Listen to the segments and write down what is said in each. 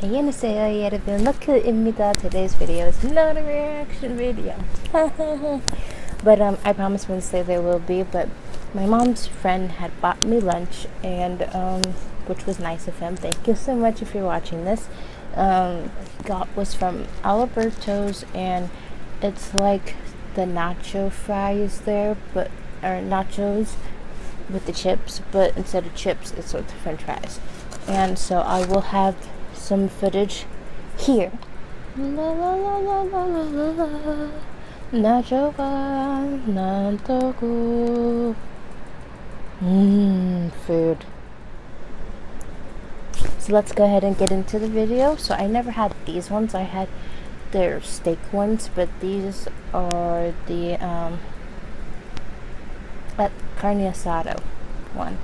안녕하세요 여러분, Luck입니다. Today's video is not a reaction video. But I promise Wednesday there will be. But my mom's friend had bought me lunch, and which was nice of him. Thank you so much if you're watching this. Was from Alberto's, and it's like the nacho fries there, or nachos with the chips, but instead of chips it's with french fries. And so I will have some footage here. La la la la la la la. Nacho ga nantoku. Food. So let's go ahead and get into the video. So I never had these ones. I had their steak ones, but these are the carne asada one,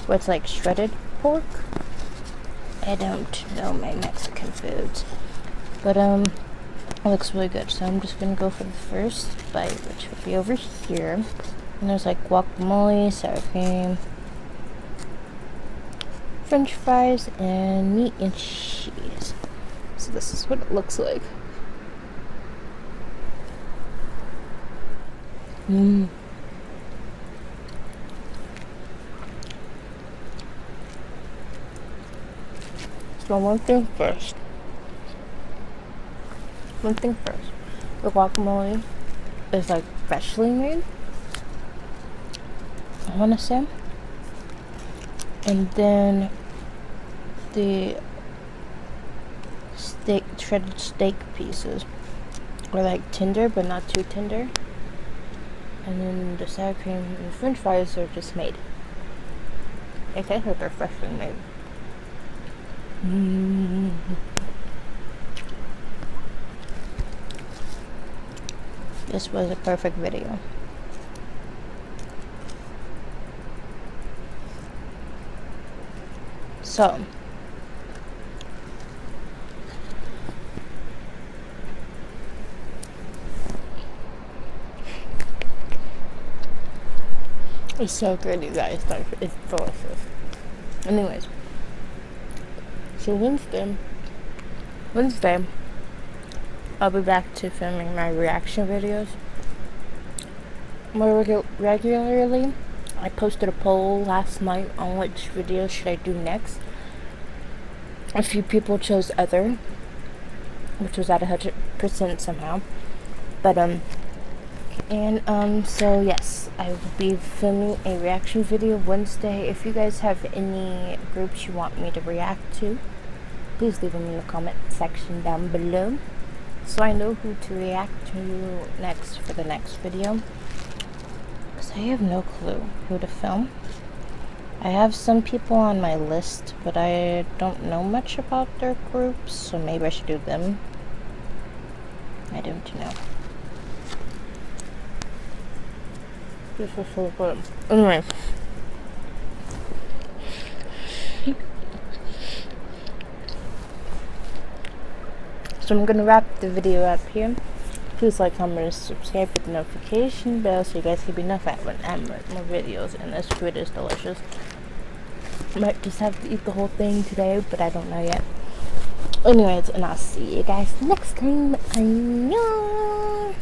where it's like shredded pork. I don't know my Mexican foods, but it looks really good. So I'm just gonna go for the first bite, which will be over here. And there's like guacamole, sour cream, french fries, and meat and cheese. So this is what it looks like. So one thing first. The guacamole is like freshly made, I want to say. And then the shredded steak pieces are like tender, but not too tender. And then the sour cream and french fries are just made. It tastes like they're freshly made. This was a perfect video. So it's so good, you guys. It's delicious. Anyways, so Wednesday, I'll be back to filming my reaction videos more regularly. I posted a poll last night on which video should I do next. A few people chose other, which was at 100% somehow. But so yes, I will be filming a reaction video Wednesday. If you guys have any groups you want me to react to, please leave them in the comment section down below, so I know who to react to next for the next video. Because I have no clue who to film. I have some people on my list, but I don't know much about their groups, so maybe I should do them. I don't know. This is so good. Anyway. So I'm gonna wrap the video up here. Please like, comment, and subscribe, hit the notification bell so you guys can be notified when I make more videos. And this food is delicious. Might just have to eat the whole thing today, but I don't know yet. Anyways, and I'll see you guys next time. Annyeong!